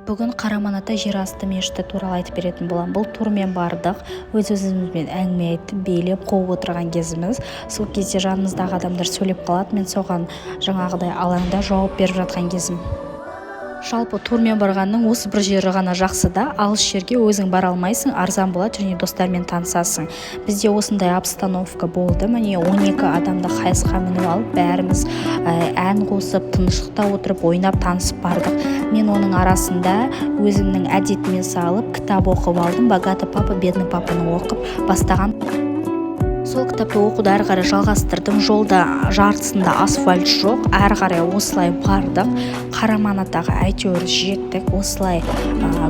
Бүгін Қараман-ата жер асты мешіті туралы айтып беретін боламын. Бұл турмен бардық, өз-өзімізбен әңгіме айтып, билеп, қуып отырған кезіміз. Сол кезде жанымыздағы адамдар сөйлеп қалады, мен соған жаңағыдай алаңда жауап беріп жатқан кезім. Жалпы турмен барғанның осы бір жері ғана жақсы да, алыс жерге өзің бара алмайсың, арзан болады және достармен танысасың. Бізде осындай обстановка болды. Міне 12 адамды қайыққа мініп алып, бәріміз ән қосып, тыныштықта отырып, ойнап танысып бардық. Мен оның арасында өзімнің әдетіме салып, кітап оқып алдым. «Богатый папа, бедный папаны» оқып бастаған. Сол кітапты оқуды әрі қарай жалғастырдым. Жолда жартысында асфальт жоқ, әрі қарай осылай бардық. Қараман-атаға әйтеуір жеттік. Осылай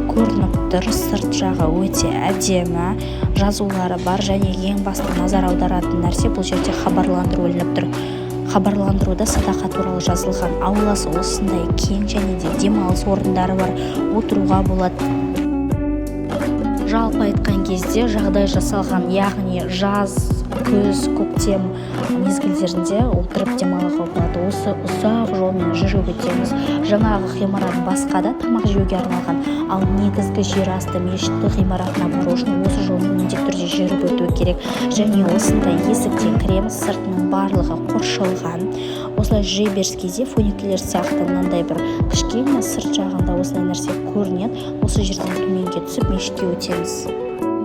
көрініп тұр, сырт жағы өте әдемі, жазулары бар және ең басты назар аударатын нәрсе бұл жерде хабарландыру ілініп тұр. Хабарландыруда садақа туралы жазылған. Ауласы осындай кең және де демалыс орындары бар, отыруға болады. Жалпы айтқан кезде жағдай жасалған, яғни жаз, күз, көктем мезгілдерінде отырып демалуға болады. Осы ұзақ жолмен жүріп өтеміз. Жаңағы ғимарат басқа да тамақ жеуге арналған, ал негізгі жер асты мешіті ғимаратына бару үшін осы жолмен міндетті түрде жүріп өту керек. Және осындай есіктен кіреміз, сыртының барлығы қоршалған. Осылай жүре беріс кезде фуникулер сияқты мынандай бір кішкене сырт жағында осылай нәрсе көрінеді. Осы жерден төменге түсіп мешітке өтеміз.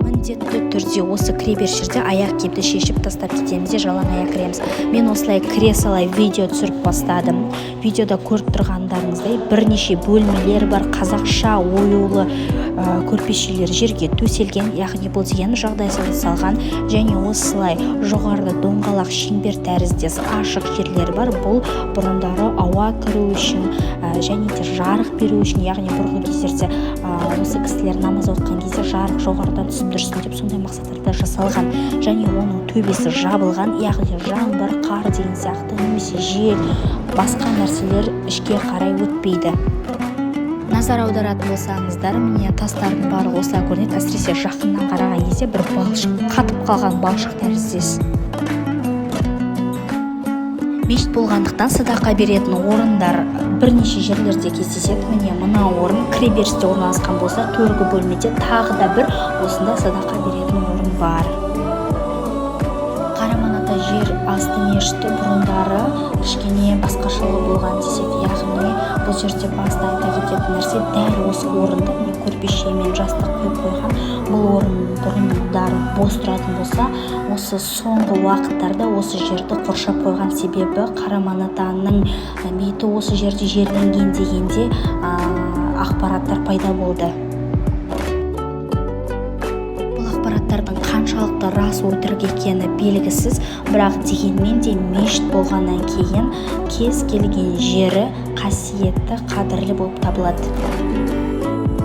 Міндетті түрде осы кіреберіс жерде аяқ киімді шешіп тастап кетеміз де жалаң аяқ кіреміз. Мен осылай кіре салай видео түсіріп бастадым. Видеода көріп тұрғандарыңыздай бірнеше бөлмелер бар, қазақша оюлы көрпешелер жерге төселген, яғни бұл деген жағдайсыз салған және осылай жоғарыда доңғалақ шеңбер тәріздес ашық жерлер бар. Бұл бұрындары ауа кіру үшін және де жарық беру үшін, яғни бұрынғы кездерде осы кісілер намаз оқыған кезде жарық жоғарыдан түсіп тұрсын деп сондай мақсаттарда жасалған және оның төбесі жабылған, яғни жаңбыр, қар деген сияқты немесе жел, басқа нәрселер ішке қарай өтпейді. Назар аударатын болсаңыздар, міне тастардың барлығы осылай көрінеді. Әсіресе жақыннан қараған кезде бір балшық, қатып қалған балшық тәріздес. Мешіт болғандықтан садақа беретін орындар бірнеше жерлерде кездеседі. Міне мына орын кіреберісте орналасқан болса, төргі бөлмеде тағы да бір осында садақа беретін орын бар. Қараман-ата жер асты мешіті бұрындары кішкене басқашалау болған десек, яғни бұл жерде баста айта кететін нәрсе дәл осы орында міне көрпеше мен жастық қойып қойған. Бұл орын бұрындары бос тұратын болса, осы соңғы уақыттарда осы жерді қоршап қойған, себебі Қараман-атаның бейіті осы жерде жерленген дегенде ақпараттар пайда болды. Ақпараттардың қаншалықты рас өтірік екені белгісіз, бірақ дегенмен де мешіт болғаннан кейін кез келген жері қасиетті, қадірлі болып табылады.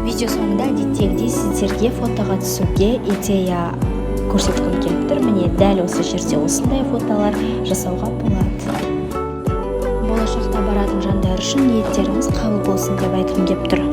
Видео соңында әдеттегідей сіздерге фотоға түсуге идея көрсеткім келіп тұр. Міне дәл осы жерде осындай фотолар жасауға болады. Болашақта баратын жандар үшін ниеттеріңіз қабыл болсын деп айтқым келіп тұр.